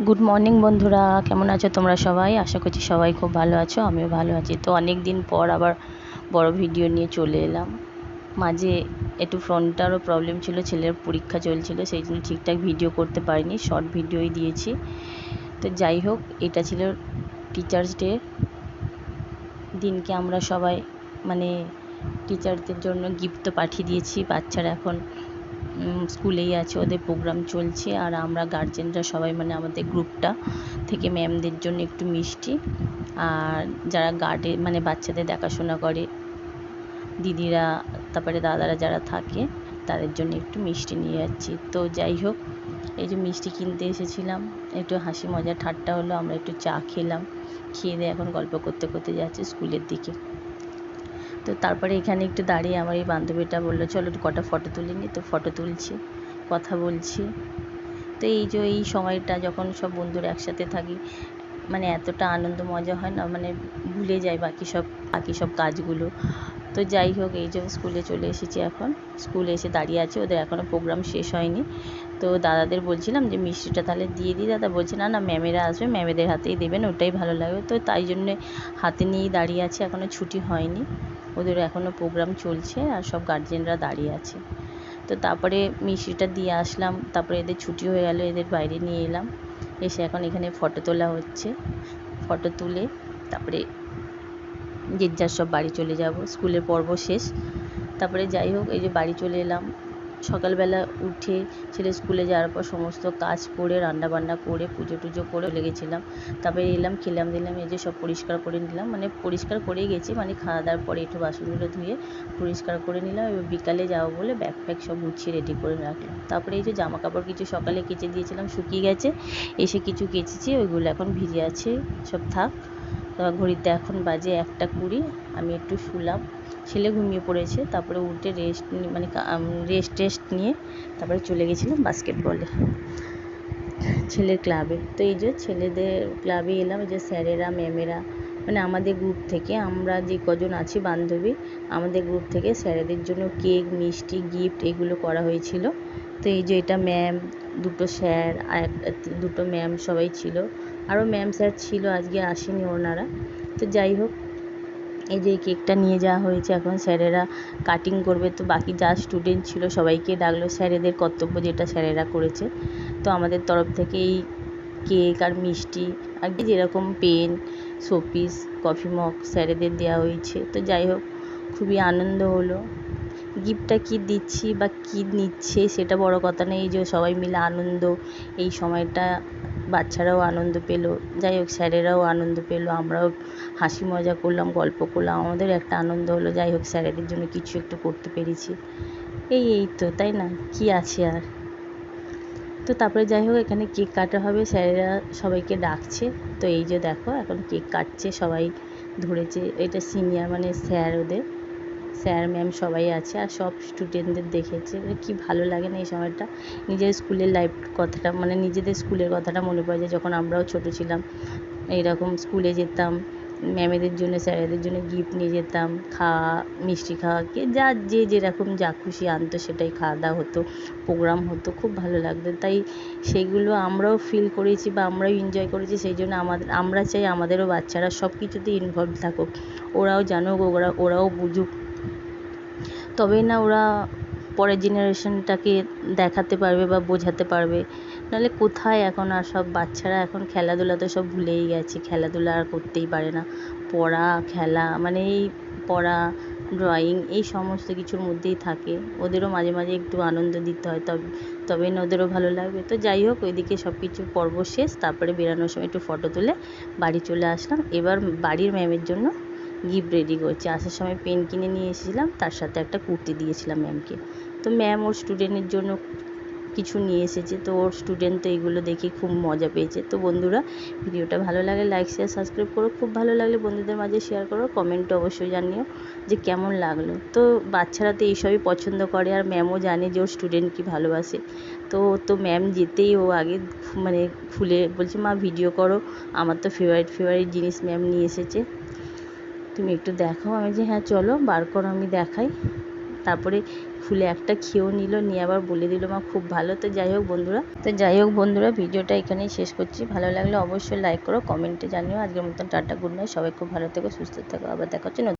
Good morning বন্ধুরা, কেমন আছো তোমরা সবাই? আশা করছি সবাই খুব ভালো আছো, আমিও ভালো আছি। তো অনেক দিন পর আবার বড় ভিডিও নিয়ে চলে এলাম। মাঝে একটু ফোনটারও প্রবলেম ছিল, ছেলের পরীক্ষা চলছিল, সেই জন্য ঠিকঠাক ভিডিও করতে পারিনি, শর্ট ভিডিওই দিয়েছি। তো যাই হোক, এটা ছিল টিচার্স ডে দিনকে আমরা সবাই মানে টিচারদের জন্য গিফট তো পাঠিয়ে দিয়েছি। বাচ্চারা এখন স্কুলেই আছে, ওদের প্রোগ্রাম চলছে, আর আমরা গার্জেনরা সবাই মানে আমাদের গ্রুপটা থেকে ম্যামদের জন্য একটু মিষ্টি, আর যারা গার্ডে মানে বাচ্চাদের দেখাশোনা করে দিদিরা, তারপরে দাদারা যারা থাকে তাদের জন্য একটু মিষ্টি নিয়ে যাচ্ছি। তো যাই হোক, এই যে মিষ্টি কিনতে এসেছিলাম, একটু হাসি মজা ঠাট্টা হলো, আমরা একটু চা খেলাম, খেয়ে দিয়ে এখন গল্প করতে করতে যাচ্ছি স্কুলের দিকে। তো তারপরে এখানে একটু দাঁড়িয়ে আমার এই বান্ধবীটা বললো চলো কটা ফটো তুলে নিই। তো ফটো তুলছি, কথা বলছি। তো এই যে এই সময়টা যখন সব বন্ধুরা একসাথে থাকি, মানে এতটা আনন্দ মজা হয় না, মানে ভুলে যাই বাকি সব কাজগুলো। তো যাই হোক, এই যে স্কুলে চলে এসেছি, এখন স্কুলে এসে দাঁড়িয়ে আছে, ওদের এখনও প্রোগ্রাম শেষ হয়নি। তো দাদাদের বলছিলাম যে মিষ্টিটা তাহলে দিয়ে দিই। দাদা বলছে না না, ম্যামেরা আসবে, ম্যামেদের হাতেই দেবেন, ওটাই ভালো লাগবে। তো তাই জন্যে হাতে নিয়েই দাঁড়িয়ে আছে, এখনও ছুটি হয়নি, ওদের এখনও প্রোগ্রাম চলছে, আর সব গার্জেনরা দাঁড়িয়ে আছে। তো তারপরে মিষ্টিটা দিয়ে আসলাম, তারপরে এদের ছুটি হয়ে গেল, এদের বাইরে নিয়ে এলাম, এসে এখন এখানে ফটো তোলা হচ্ছে। ফটো তুলে তারপরে যে যার সব বাড়ি চলে যাব, স্কুলের পর্ব শেষ। তারপরে যাই হোক, এই যে বাড়ি চলে এলাম, সকালবেলা উঠে ছেলে স্কুলে যাওয়ার পর সমস্ত কাজ করে রান্নাবান্না করে পুজো টুজো করে লেগেছিলাম। তারপরে এলাম, খেলাম দিলাম, এই যে সব পরিষ্কার করে নিলাম, মানে পরিষ্কার করেই গেছি, মানে খাওয়া দাওয়ার পরে একটু বাসনগুলো ধুয়ে পরিষ্কার করে নিলাম। এবার বিকালে যাবো বলে ব্যাগ ফ্যাগ সব গুছিয়ে রেডি করে রাখলাম। তারপরে এই যে জামা কাপড় কিছু সকালে কেচে দিয়েছিলাম, শুকিয়ে গেছে, এসে কিছু কেচেছি, ওইগুলো এখন ভিজে আছে, সব থাক। ঘড়িতে এখন বাজে 1:20, আমি একটু শুলাম, ছেলে ঘুমিয়ে পড়েছে। তারপরে উঠে রেস্ট নিয়ে তারপরে চলে গেছিলাম বাস্কেটবলে, ছেলের ক্লাবে। তো এই যে ছেলেদের ক্লাবে এলাম, এই যে স্যারেরা ম্যামেরা মানে আমাদের গ্রুপ থেকে আমরা যে কজন আছি বান্ধবী, আমাদের গ্রুপ থেকে স্যারেদের জন্য কেক, মিষ্টি, গিফট এগুলো করা হয়েছিল। তো এই যে এটা ম্যাম, দুটো স্যার আর দুটো ম্যাম সবাই ছিল, আরও ম্যাম স্যার ছিল, আজকে আসেনি ওনারা। তো যাই হোক, এই যে কেকটা নিয়ে যাওয়া হয়েছে, এখন স্যারেরা কাটিং করবে। তো বাকি যা স্টুডেন্ট ছিল সবাইকে ডাকলো, স্যারেদের কর্তব্য যেটা স্যারেরা করেছে। তো আমাদের তরফ থেকে এই কেক আর মিষ্টি আর যেরকম পেন, শোপিস, কফি মগ স্যারেদের দেওয়া হয়েছে। তো যাই হোক, খুবই আনন্দ হলো। গিফটটা কী দিচ্ছি বা কী নিচ্ছে সেটা বড় কথা নেই, যে সবাই মিলে আনন্দ, এই সময়টা বাচ্চারাও আনন্দ পেলো, যাই হোক স্যারেরাও আনন্দ পেলো, আমরাও হাসি মজা করলাম, গল্প করলাম, আমাদের একটা আনন্দ হলো। যাই হোক, স্যারেদের জন্য কিছু একটু করতে পেরেছি, এই তো, তাই না, কি আছে আর। তো তারপরে যাই হোক, এখানে কেক কাটা হবে, স্যারেরা সবাইকে ডাকছে। তো এই যে দেখো, এখন কেক কাটছে, সবাই ধরেছে, এটা সিনিয়র মানে স্যার, ওদের স্যার ম্যাম সবাই আছে, আর সব স্টুডেন্টদের দেখেছে। কি ভালো লাগে না এই সময়টা, নিজের স্কুলের লাইফ কথাটা মানে নিজেদের স্কুলের কথাটা মনে পড়ে যায়, যখন আমরাও ছোটো ছিলাম, এইরকম স্কুলে যেতাম, ম্যামেদের জন্য স্যারেদের জন্য গিফট নিয়ে যেতাম, খাওয়া মিষ্টি খাওয়া, যে যেরকম যা খুশি আনতো সেটাই খাওয়া দাওয়া হতো, প্রোগ্রাম হতো, খুব ভালো লাগতো। তাই সেইগুলো আমরাও ফিল করেছি বা আমরাও এনজয় করেছি, সেই জন্য আমরা চাই আমাদেরও বাচ্চারা সব কিছুতেই ইনভলভ থাকুক, ওরাও জানুক, ওরাও বুঝুক, তবেই না ওরা পরের জেনারেশনটাকে দেখাতে পারবে বা বোঝাতে পারবে। নাহলে কোথায়, এখন আর সব বাচ্চারা এখন খেলাধুলা তো সব ভুলেই গেছে, খেলাধুলা আর করতেই পারে না, পড়া খেলা মানে এই পড়া ড্রয়িং এই সমস্ত কিছুর মধ্যেই থাকে। ওদেরও মাঝে মাঝে একটু আনন্দ দিতে হয়, তবেই না ওদেরও ভালো লাগবে। তো যাই হোক, ওইদিকে সব কিছু পর্ব শেষ, তারপরে বেরানোর সময় একটু ফটো তুলে বাড়ি চলে আসলাম। এবার বাড়ির ম্যামের জন্য গিফট রেডি করছি, আসার সময় পেন কিনে নিয়ে এসেছিলাম, তার সাথে একটা কুর্তি দিয়েছিলাম ম্যামকে। তো ম্যাম ওর স্টুডেন্টের জন্য কিছু নিয়ে এসেছে, তো ওর স্টুডেন্ট তো এইগুলো দেখে খুব মজা পেয়েছে। তো বন্ধুরা, ভিডিওটা ভালো লাগলে লাইক শেয়ার সাবস্ক্রাইব করো, খুব ভালো লাগলে বন্ধুদের মাঝে শেয়ার করো, কমেন্টে অবশ্যই জানিও যে কেমন লাগলো। তো বাচ্চারা তো এইসবই পছন্দ করে, আর ম্যামও জানে যে ওর স্টুডেন্ট কি ভালোবাসে। তো ম্যাম যেতেই ও আগে মানে ফুলে বলছে মা ভিডিও করো, আমার তো ফেভারিট জিনিস ম্যাম নিয়ে এসেছে, তুমি একটু দেখাও। আমি যে হ্যাঁ চলো বার করো, আমি দেখাই। তারপরে খুলে একটা খেয়েও নিল, নিয়ে আবার বলে দিল মা খুব ভালো। তো যাই হোক বন্ধুরা ভিডিওটা এখানেই শেষ করছি। ভালো লাগলে অবশ্যই লাইক করো, কমেন্টে জানিও। আজকের মতন টাটা, গুড নাইট, সবাই খুব ভালো থেকো, সুস্থ থেকো, আবার দেখা হচ্ছে